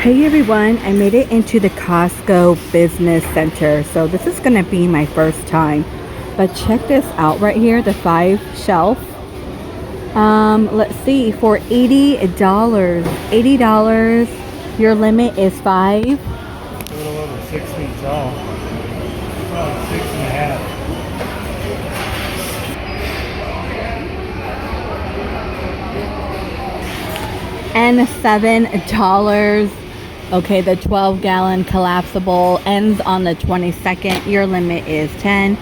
Hey everyone, I made it into the Costco Business Center. So this is going to be my first time. But check this out right here, the 5 shelf. Let's see, for $80. $80. Your limit is 5. A little over 6 feet tall. About 6.5. And $7. Okay, the 12-gallon collapsible ends on the 22nd. Your limit is 10.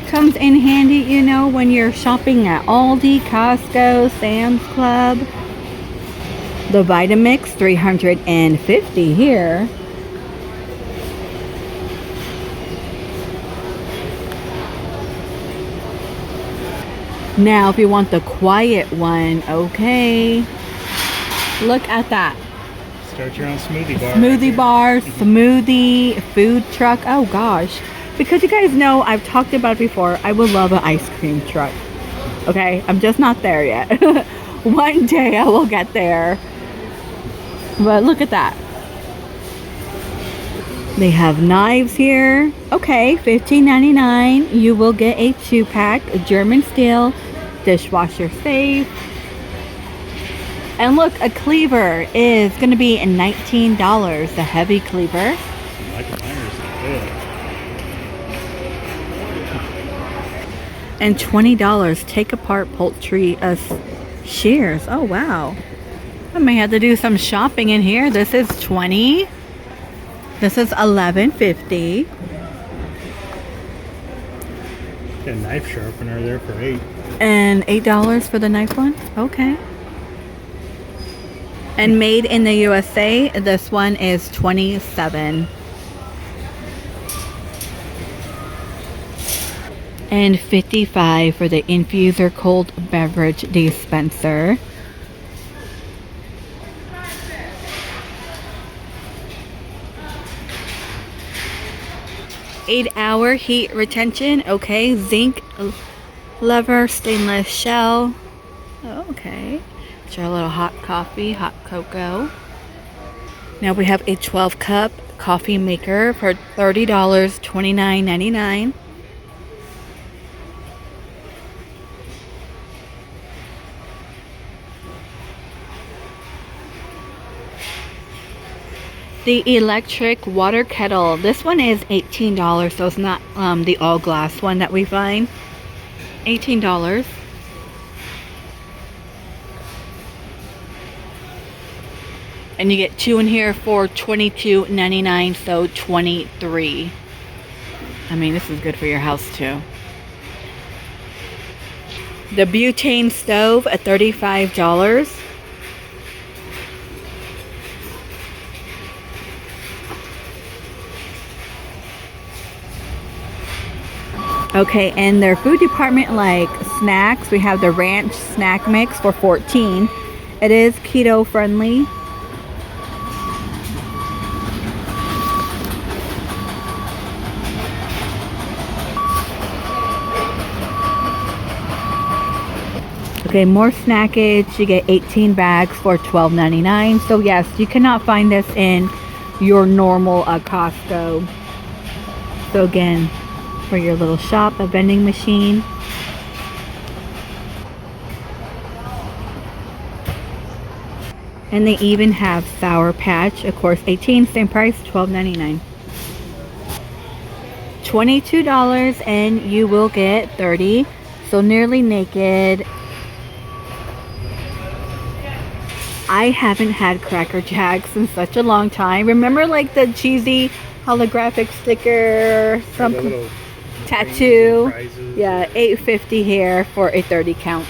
Comes in handy, you know, when you're shopping at Aldi, Costco, Sam's Club. The Vitamix, $350 here. Now, if you want the quiet one, okay. Look at that. Start your own smoothie bar. Smoothie bar, smoothie, food truck. Oh gosh. Because you guys know, I've talked about it before, I would love an ice cream truck. Okay? I'm just not there yet. One day I will get there. But look at that. They have knives here. Okay, $15.99. You will get a 2-pack, German steel, dishwasher safe. And look, a cleaver is going to be $19, a heavy cleaver. And $20, take apart poultry shears. Oh, wow. I may have to do some shopping in here. This is $20. This is $11.50. Got a knife sharpener there for $8. And $8 for the knife one? Okay. And made in the USA, this one is $27. And $55 for the infuser cold beverage dispenser. Eight-hour heat retention. Okay, zinc lever, stainless shell. Okay. Our little hot coffee, hot cocoa. Now we have a 12-cup coffee maker for $30, $29.99. The electric water kettle. This one is $18, so it's not the all glass one that we find. $18. And you get 2 in here for $22.99, so $23. I mean, this is good for your house too. The butane stove at $35. Okay, and their food department, like snacks, we have the ranch snack mix for $14. It is keto friendly. Okay, more snackage. You get 18 bags for $12.99. So yes, you cannot find this in your normal Costco. So again, for your little shop, a vending machine. And they even have Sour Patch, of course, 18, same price, $12.99. $22 and you will get 30. So Nearly Naked. I haven't had Cracker Jacks in such a long time. Remember like the cheesy holographic sticker, some tattoo? Yeah, $8.50 here for a 30 count.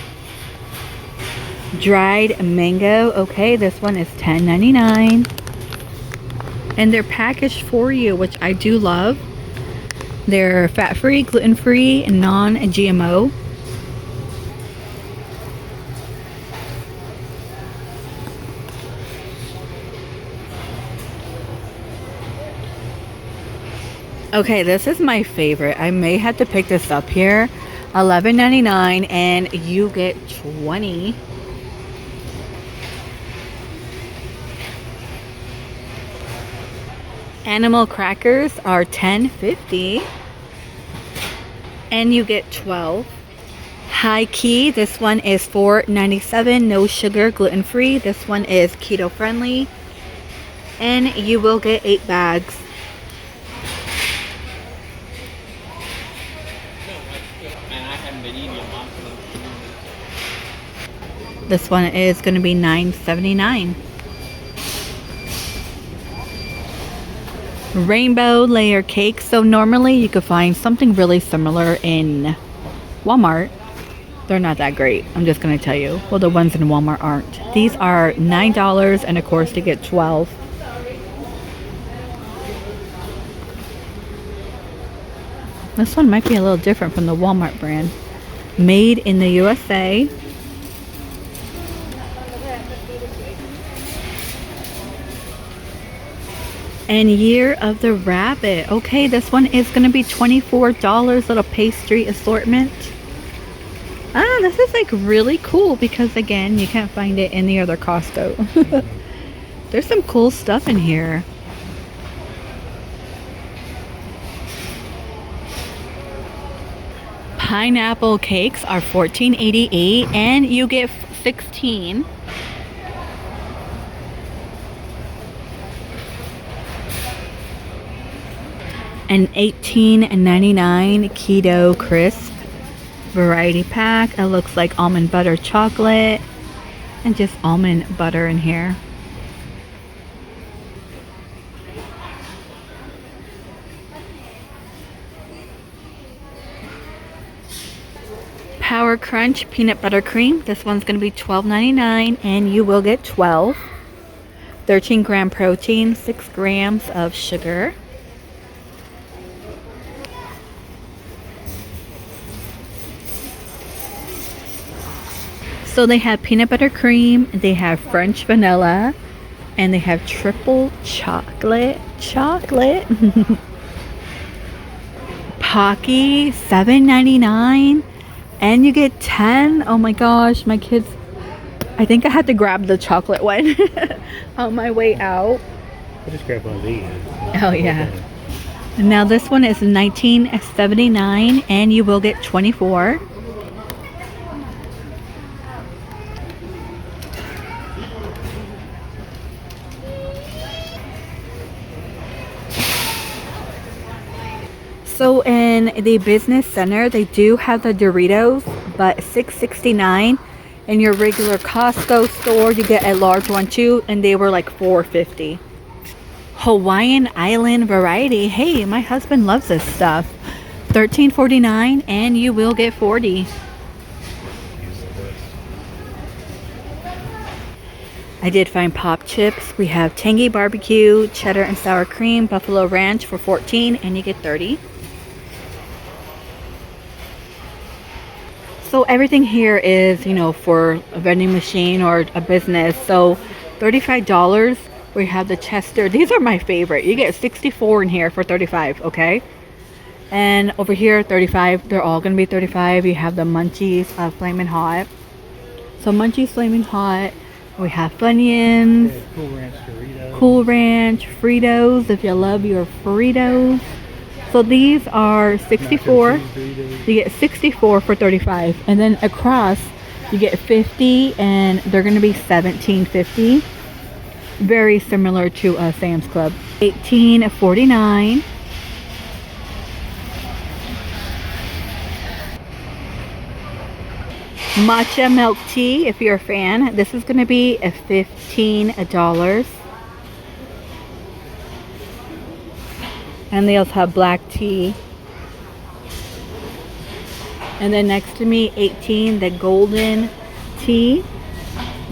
Dried mango. Okay, this one is $10.99. And they're packaged for you, which I do love. They're fat-free, gluten-free, and non-GMO. Okay, this is my favorite. I may have to pick this up here. $11.99 and you get 20. Animal crackers are $10.50 and you get 12. High Key, this one is $4.97, no sugar, gluten-free. This one is keto friendly and you will get 8 bags. This one is going to be $9.79. Rainbow layer cake. So normally you could find something really similar in Walmart. They're not that great, I'm just going to tell you. Well, the ones in Walmart aren't. These are $9 and of course you get 12. This one might be a little different from the Walmart brand. Made in the USA. And Year of the Rabbit. Okay, this one is going to be $24. Little pastry assortment. Ah, this is like really cool because again, you can't find it in the other Costco. There's some cool stuff in here. Pineapple cakes are $14.88 and you get 16. An $18.99 keto crisp variety pack. It looks like almond butter chocolate and just almond butter in here. Power Crunch peanut butter cream. This one's going to be $12.99 and you will get 12. 13 gram protein, 6 grams of sugar. So they have peanut butter cream, they have French vanilla, and they have triple chocolate. Pocky, $7.99, and you get 10. Oh my gosh, my kids. I think I had to grab the chocolate one on my way out. I just grabbed one of these. Oh yeah. And now this one is $19.79, and you will get 24. So in the business center, they do have the Doritos, but $6.69. In your regular Costco store, you get a large one too, and they were like $4.50. Hawaiian Island variety. Hey, my husband loves this stuff. $13.49, and you will get 40. I did find pop chips. We have tangy barbecue, cheddar and sour cream, buffalo ranch for $14, and you get 30. So everything here is, you know, for a vending machine or a business. So $35, we have the Chester. These are my favorite. You get 64 in here for 35, okay? And over here, 35. They're all going to be 35. You have the Munchies Flamin' Hot. So Munchies Flamin' Hot. We have Funyuns. Cool Ranch Doritos. Cool Ranch Fritos, if you love your Fritos. So these are 64. You get 64 for 35, and then across you get 50, and they're going to be $17.50. Very similar to Sam's Club. $18.49. Matcha milk tea, if you're a fan, this is going to be $15. And they also have black tea. And then next to me, 18, the golden tea.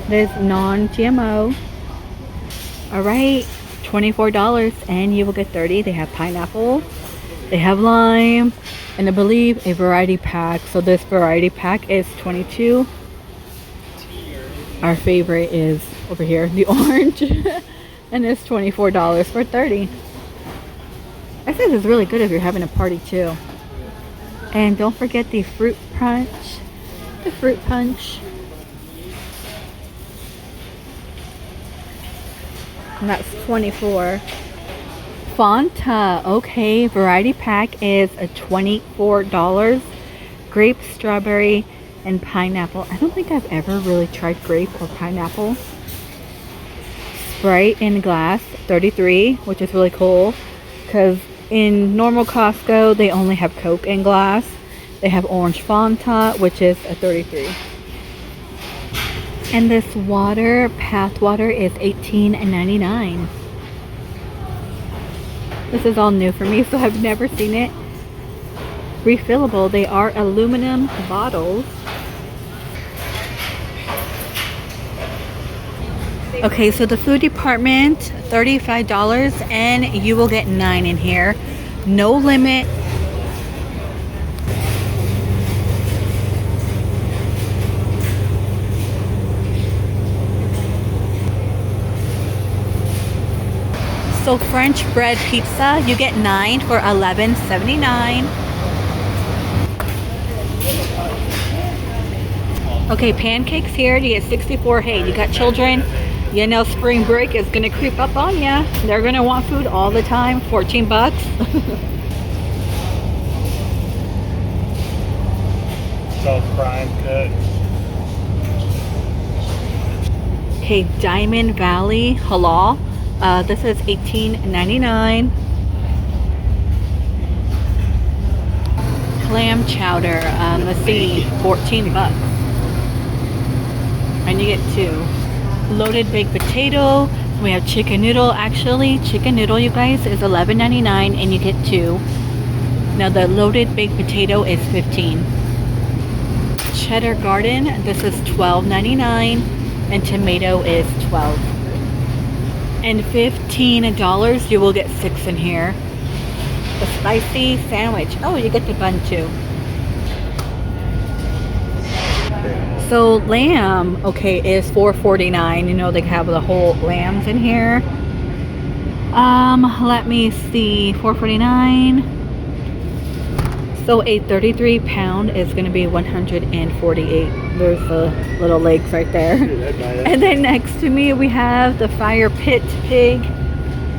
This non-GMO. All right, $24, and you will get 30. They have pineapple, they have lime, and I believe a variety pack. So this variety pack is 22. Our favorite is over here, the orange, and it's $24 for 30. I think it's really good if you're having a party too. And don't forget the fruit punch. The fruit punch. And that's 24. Fanta, okay, variety pack is a $24. Grape, strawberry, and pineapple. I don't think I've ever really tried grape or pineapple. Sprite in glass, 33, which is really cool because in normal Costco they only have Coke in glass. They have orange Fanta, which is a 33. And this water, Path Water, is $18.99. This is all new for me, so I've never seen it. Refillable. They are aluminum bottles. Okay, so the food department, $35, and you will get 9 in here. No limit. So French bread pizza, you get 9 for $11.79. Okay, pancakes here, you get 64. Hey, you got children, you know spring break is gonna creep up on ya. They're gonna want food all the time. 14 bucks. So prime cut. Okay, Diamond Valley Halal. This is $18.99. Clam chowder, let's see, 14 bucks. And you get 2. Loaded baked potato. We have chicken noodle. Actually, chicken noodle, you guys, is $11.99 and you get 2. Now the loaded baked potato is 15. Cheddar Garden, this is $12.99 and tomato is 12. And $15 you will get 6 in here. The spicy sandwich. Oh, you get the bun too. So lamb, okay, is $4.49. You know they have the whole lambs in here. Let me see, $4.49. So a 33 pound is going to be $148. There's the little legs right there. And then next to me we have the fire pit pig.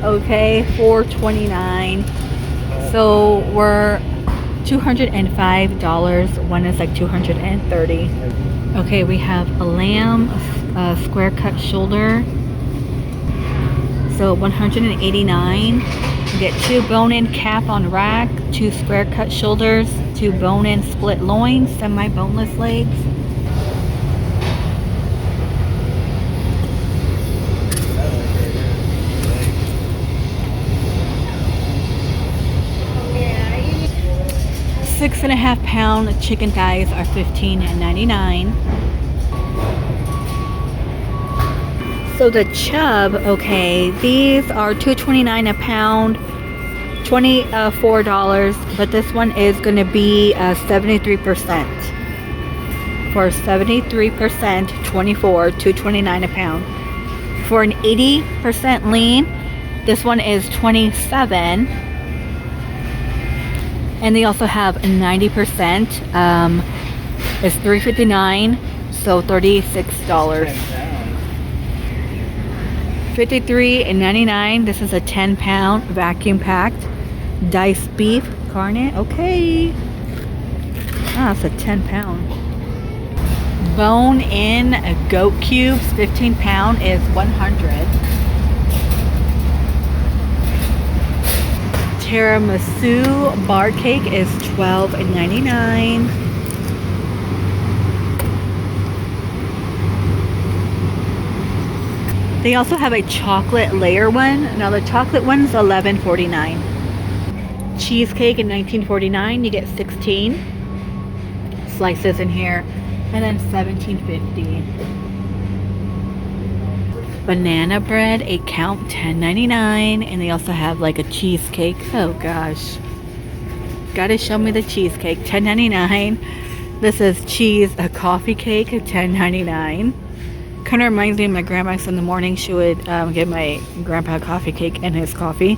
Okay, $4.29. So we're $205. One is like $230. Okay, we have a lamb, a square cut shoulder. So $189. You get 2 bone-in cap on rack, 2 square cut shoulders, 2 bone-in split loins, semi-boneless legs. Yeah. 6.5 pound chicken thighs are $15.99. So the chub, okay, these are $2.29 a pound, $24, but this one is going to be 73%. For 73%, $2.29 a pound. For an 80% lean, this one is $27. And they also have 90%, is $3.59, so $36. $53.99. This is a 10 pound vacuum packed diced beef carne. Okay. Ah, it's a 10 pound. Bone in goat cubes, 15 pound is $100. Tiramisu bar cake is $12.99. They also have a chocolate layer one. Now the chocolate one's $11.49. Cheesecake in $19.49. You get 16 slices in here, and then $17.50. Banana bread, 8 count, $10.99, and they also have like a cheesecake. Oh gosh, gotta show me the cheesecake. $10.99. This is cheese, a coffee cake, $10.99. Kind of reminds me of my grandma. So in the morning she would give my grandpa a coffee cake and his coffee.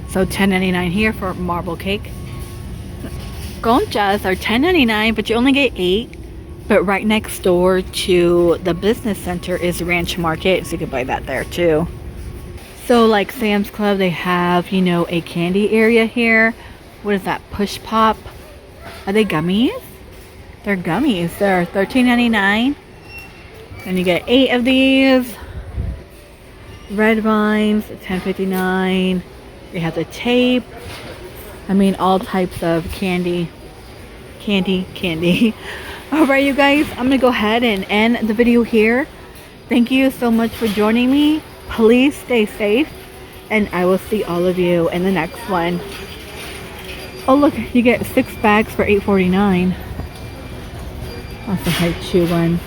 So $10.99 here for marble cake. Conchas are $10.99, but you only get 8. But right next door to the business center is Ranch Market, so you can buy that there too. So like Sam's Club, they have, you know, a candy area here. What is that? Push Pop. Are they gummies? They're gummies. They're $13.99. And you get 8 of these. Red Vines, $10.59. They have the tape. I mean, all types of candy. Candy. Alright, you guys, I'm gonna go ahead and end the video here. Thank you so much for joining me. Please stay safe, and I will see all of you in the next one. Oh look, you get 6 bags for $8.49. That's a hard chew one.